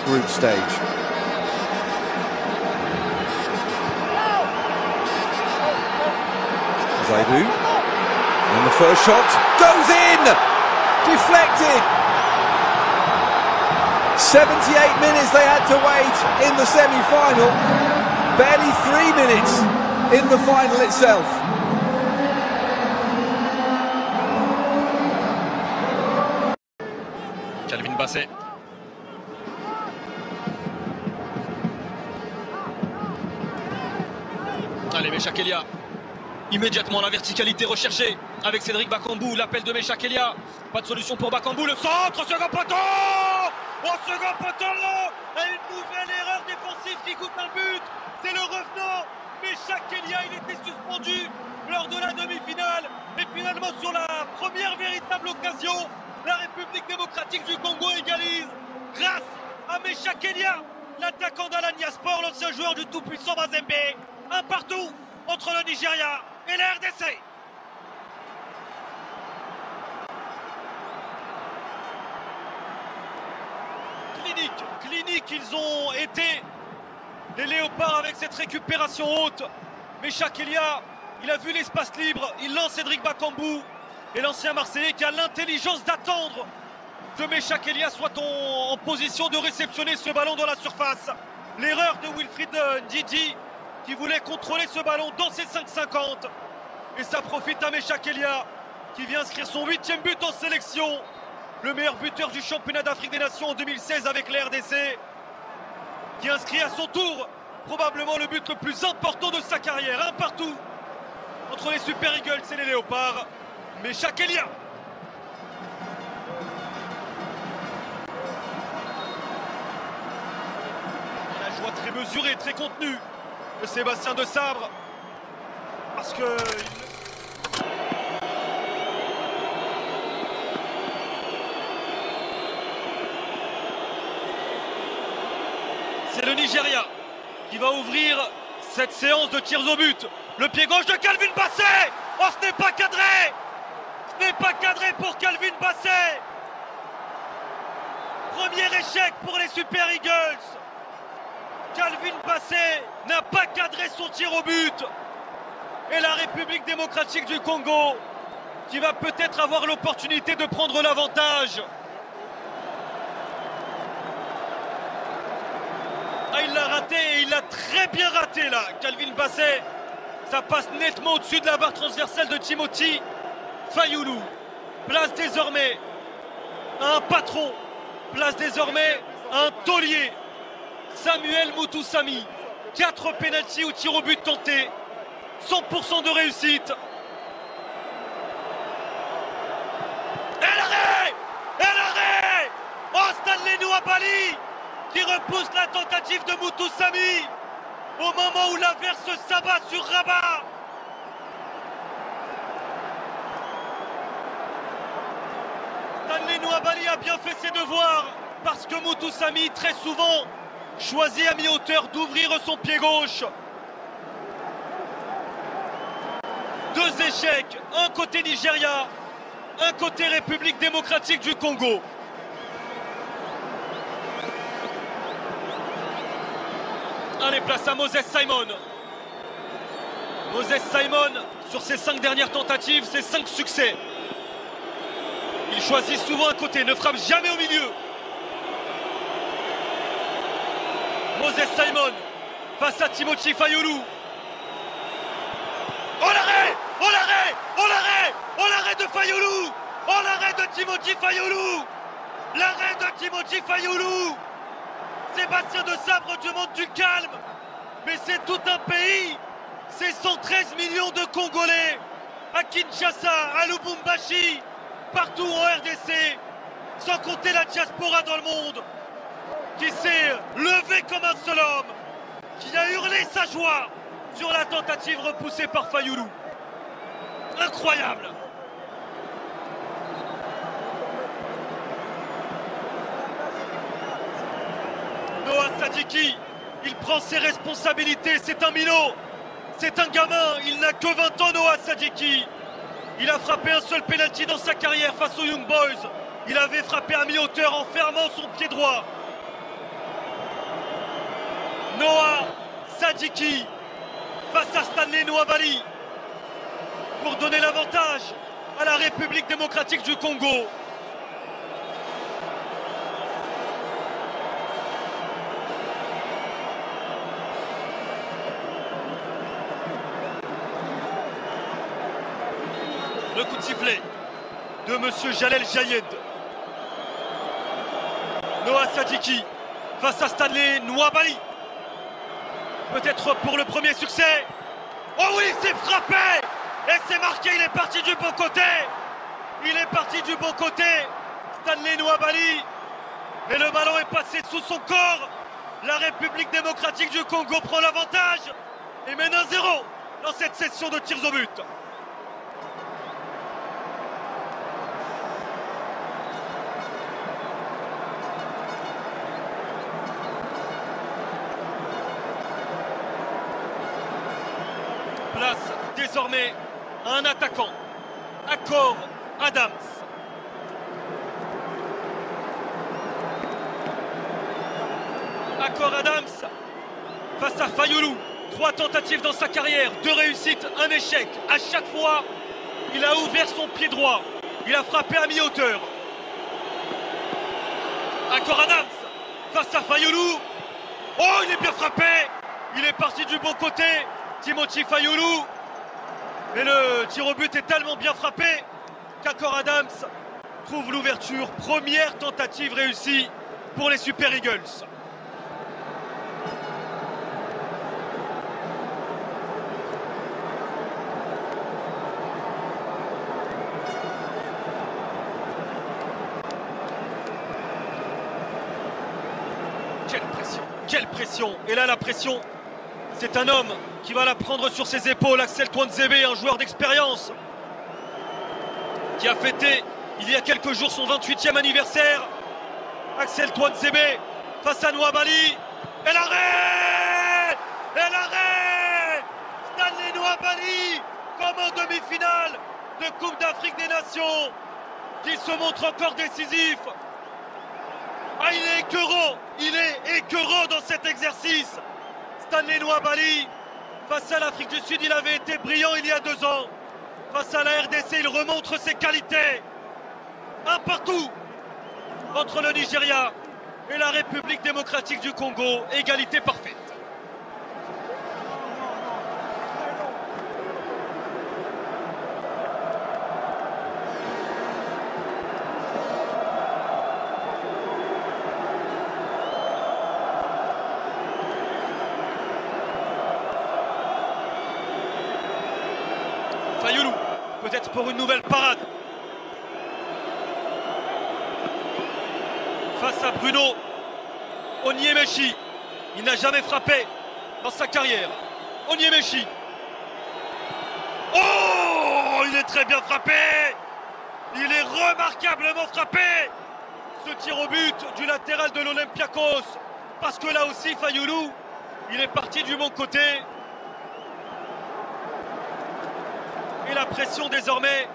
group stage. Zaidu, and the first shot goes in! Deflected! 78 minutes they had to wait in the semi-final. Barely 3 minutes in the final itself. Calvin Bassey. Allez, Meshak Elia. Immédiatement la verticalité recherchée avec Cédric Bakambu, l'appel de Meshak Elia. Pas de solution pour Bakambu, le centre, second poteau. Au second poteau, et une nouvelle erreur défensive qui coûte un but. C'est le revenant, Meshak Elia, il était suspendu lors de la demi-finale. Et finalement sur la première véritable occasion, la République démocratique du Congo égalise grâce à Meshak Elia, l'attaquant d'Alanya Sport, l'ancien joueur du tout-puissant Mazembe. Un partout entre le Nigeria et la RDC. Clinique, ils ont été les léopards avec cette récupération haute. Meshak Elia, il a vu l'espace libre, il lance Cédric Bakambu. Et l'ancien Marseillais qui a l'intelligence d'attendre que Meshak Elia soit en position de réceptionner ce ballon dans la surface. L'erreur de Wilfried Ndidi qui voulait contrôler ce ballon dans ses 5,50. Et ça profite à Meshak Elia qui vient inscrire son 8e but en sélection. Le meilleur buteur du championnat d'Afrique des Nations en 2016 avec la RDC. Qui inscrit à son tour probablement le but le plus important de sa carrière. Un partout entre les Super Eagles et les Léopards. Meshak Elia. La joie très mesurée, très contenue de Sébastien Desabre. Parce que... c'est le Nigeria qui va ouvrir cette séance de tirs au but. Le pied gauche de Calvin Bassey. Oh, ce n'est pas cadré. Ce n'est pas cadré pour Calvin Bassey. Premier échec pour les Super Eagles. Calvin Bassey n'a pas cadré son tir au but. Et la République démocratique du Congo qui va peut-être avoir l'opportunité de prendre l'avantage. Ah, il l'a raté et il l'a très bien raté là, Calvin Bassey. Ça passe nettement au-dessus de la barre transversale de Timothy Fayulu. Place désormais à un patron. Place désormais à un taulier. Samuel Mutusami. 4 pénaltys ou tirs au but tentés. 100% de réussite. Et l'arrêt! Et l'arrêt! Oh, Stanley Nwabali qui repousse la tentative de Mutusami au moment où l'averse s'abat sur Rabat. Stanley Nwabali a bien fait ses devoirs parce que Mutusami très souvent choisit à mi-hauteur d'ouvrir son pied gauche. 2 échecs, un côté Nigeria, un côté République démocratique du Congo. Allez, place à Moses Simon. Moses Simon, sur ses 5 dernières tentatives, ses 5 succès. Il choisit souvent un côté, ne frappe jamais au milieu. Moses Simon, face à Timothy Fayulu. Oh l'arrêt! Oh l'arrêt! Oh l'arrêt! Oh l'arrêt de Fayulu! Oh l'arrêt de Timothy Fayulu! L'arrêt de Timothy Fayulu! Sébastien Desabre demande du calme, mais c'est tout un pays, c'est 113 millions de Congolais, à Kinshasa, à Lubumbashi, partout en RDC, sans compter la diaspora dans le monde, qui s'est levé comme un seul homme, qui a hurlé sa joie sur la tentative repoussée par Fayulu. Incroyable! Noah Sadiki, il prend ses responsabilités, c'est un minot, c'est un gamin, il n'a que 20 ans Noah Sadiki. Il a frappé un seul penalty dans sa carrière face aux Young Boys. Il avait frappé à mi-hauteur en fermant son pied droit. Noah Sadiki face à Stanley Nwabali pour donner l'avantage à la République démocratique du Congo. Le coup de sifflet de Monsieur Jalel Jayed. Noah Sadiki face à Stanley Nwabali. Peut-être pour le premier succès. Oh oui, c'est frappé! Et c'est marqué, il est parti du bon côté. Il est parti du bon côté. Stanley Nwabali. Et le ballon est passé sous son corps. La République démocratique du Congo prend l'avantage et mène 1-0 dans cette session de tirs au but. Place désormais à un attaquant, Akor Adams. Akor Adams face à Fayoulou. 3 tentatives dans sa carrière, 2 réussites, 1 échec. À chaque fois, il a ouvert son pied droit. Il a frappé à mi-hauteur. Akor Adams face à Fayoulou. Oh, il est bien frappé. Il est parti du bon côté. Timothy Fayoulou. Mais le tir au but est tellement bien frappé qu'Akor Adams trouve l'ouverture. Première tentative réussie pour les Super Eagles. Quelle pression! Et là, la pression, c'est un homme qui va la prendre sur ses épaules. Axel Tuanzebe, un joueur d'expérience qui a fêté il y a quelques jours son 28e anniversaire. Axel Tuanzebe face à Nwabali. Et l'arrêt! Et l'arrêt! Stanley Nwabali, comme en demi-finale de Coupe d'Afrique des Nations, qui se montre encore décisif. Ah, il est écœurant dans cet exercice. Stanley Nwabali, face à l'Afrique du Sud, il avait été brillant il y a 2 ans. Face à la RDC, il remontre ses qualités. Un partout entre le Nigeria et la République démocratique du Congo. Égalité parfaite. Fayoulou, peut-être pour une nouvelle parade. Face à Bruno Onyemaechi. Il n'a jamais frappé dans sa carrière. Onyemaechi. Oh, il est très bien frappé. Il est remarquablement frappé. Ce tir au but du latéral de l'Olympiakos. Parce que là aussi, Fayoulou, il est parti du bon côté. Et la pression désormais,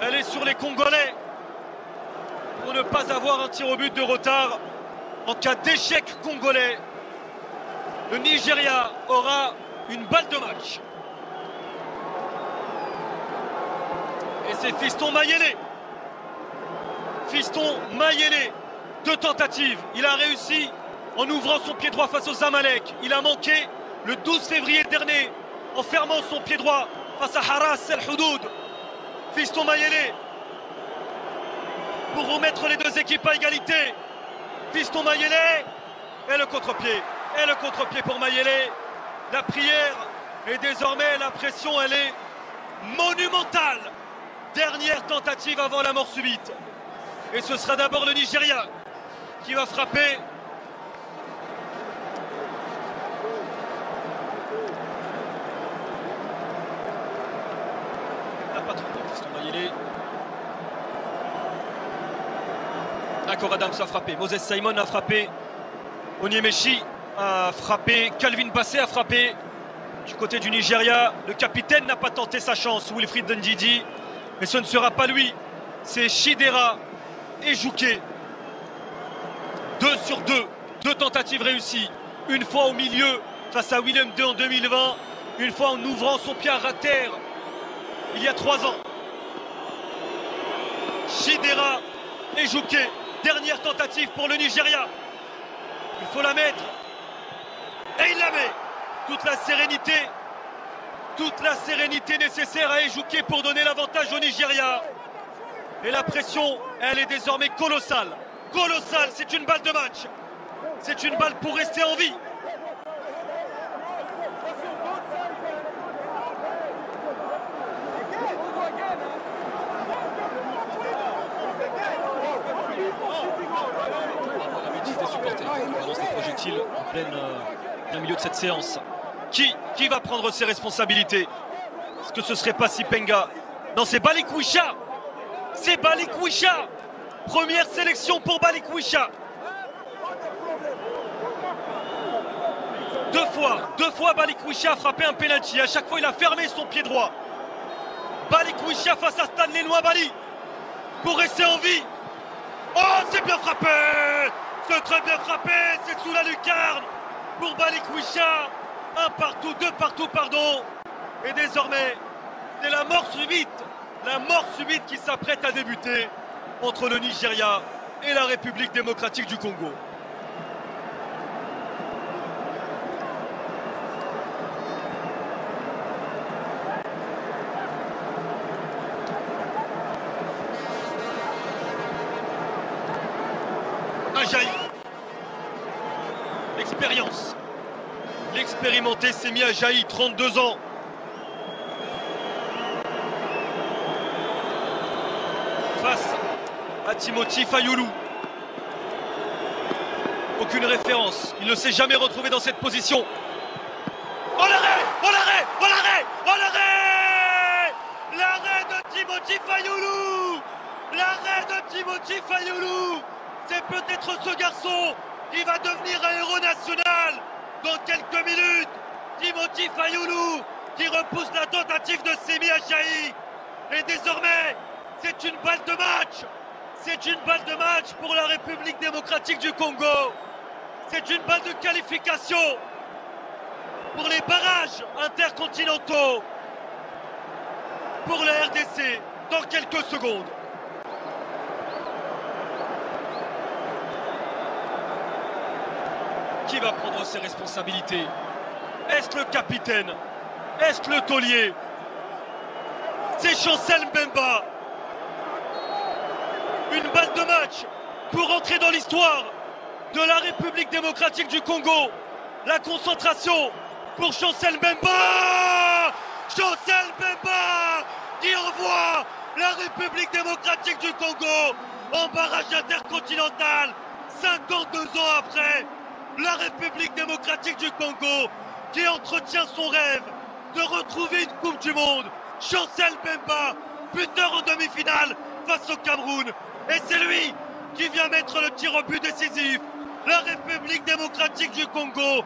elle est sur les Congolais pour ne pas avoir un tir au but de retard. En cas d'échec congolais, le Nigeria aura une balle de match. Et c'est Fiston Mayele. Fiston Mayele, 2 tentatives. Il a réussi en ouvrant son pied droit face aux Zamalek. Il a manqué le 12 février dernier en fermant son pied droit face à Haras El Houdoud. Fiston Mayele pour remettre les 2 équipes à égalité. Fiston Mayele et le contre-pied. Et le contre-pied pour Mayele. La prière et désormais la pression, elle est monumentale. Dernière tentative avant la mort subite. Et ce sera d'abord le Nigeria qui va frapper. Pas trop de Fiston Mayele. Akor Adams a frappé, Moses Simon a frappé, Onyemaechi a frappé, Calvin Bassey a frappé. Du côté du Nigeria, le capitaine n'a pas tenté sa chance, Wilfried Ndidi, mais ce ne sera pas lui, c'est Chidera Ejike. 2 sur 2, 2 tentatives réussies, une fois au milieu face à Willem II en 2020, une fois en ouvrant son pied à terre il y a 3 ans. Chidera Ejike, dernière tentative pour le Nigeria. Il faut la mettre. Et il la met. Toute la sérénité nécessaire à Ejike pour donner l'avantage au Nigeria. Et la pression, elle est désormais colossale. Colossale, c'est une balle de match. C'est une balle pour rester en vie. Des supporters dans ces projectiles en plein milieu de cette séance. Qui va prendre ses responsabilités? Est-ce que ce serait pas Sipenga? Non, c'est Balikwisha. C'est Balikwisha. Première sélection pour Balikwisha. Deux fois Balikwisha a frappé un penalty. À chaque fois, il a fermé son pied droit. Balikwisha face à Stanley Nwabali pour rester en vie. Oh, c'est bien frappé! C'est très bien frappé, c'est sous la lucarne pour Balikwisha. 1 partout, 2 partout, pardon. Et désormais, c'est la mort subite qui s'apprête à débuter entre le Nigeria et la République démocratique du Congo. Ajaï. L'expérience. L'expérimenté Semi Ajaï, 32 ans. Face à Timothy Fayulu. Aucune référence. Il ne s'est jamais retrouvé dans cette position. Oh l'arrêt! Oh l'arrêt! Oh l'arrêt! Oh l'arrêt! L'arrêt de Timothy Fayulu! L'arrêt de Timothy Fayulu! C'est peut-être ce garçon qui va devenir un héros national dans quelques minutes. Timothy Fayulu qui repousse la tentative de Semi Ajaï. Et désormais, c'est une balle de match. C'est une balle de match pour la République démocratique du Congo. C'est une balle de qualification pour les barrages intercontinentaux pour la RDC dans quelques secondes. Qui va prendre ses responsabilités? Est-ce le capitaine? Est-ce le taulier? C'est Chancel Mbemba. Une balle de match pour entrer dans l'histoire de la République démocratique du Congo. La concentration pour Chancel Mbemba. Chancel Mbemba qui envoie la République démocratique du Congo en barrage intercontinental 52 ans après. La République démocratique du Congo qui entretient son rêve de retrouver une Coupe du Monde. Chancel Mbemba, buteur en demi-finale face au Cameroun. Et c'est lui qui vient mettre le tir au but décisif. La République démocratique du Congo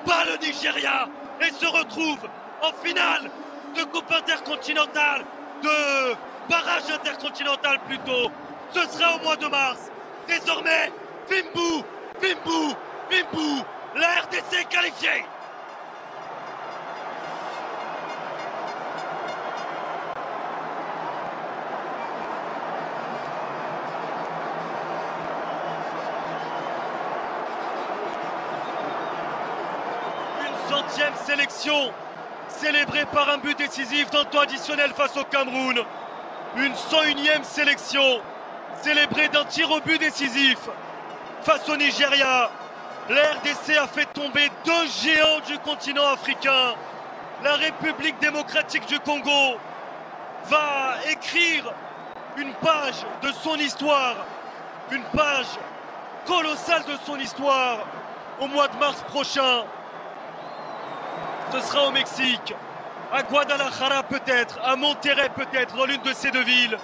bat le Nigeria et se retrouve en finale de Coupe intercontinentale, de barrage intercontinental plutôt. Ce sera au mois de mars. Désormais, Fimbu, la RDC qualifiée. Une 100e sélection célébrée par un but décisif dans le temps additionnel face au Cameroun. Une 101e sélection célébrée d'un tir au but décisif face au Nigeria. La RDC a fait tomber 2 géants du continent africain. La République démocratique du Congo va écrire une page de son histoire, une page colossale de son histoire au mois de mars prochain. Ce sera au Mexique, à Guadalajara peut-être, à Monterrey peut-être, dans l'une de ces 2 villes.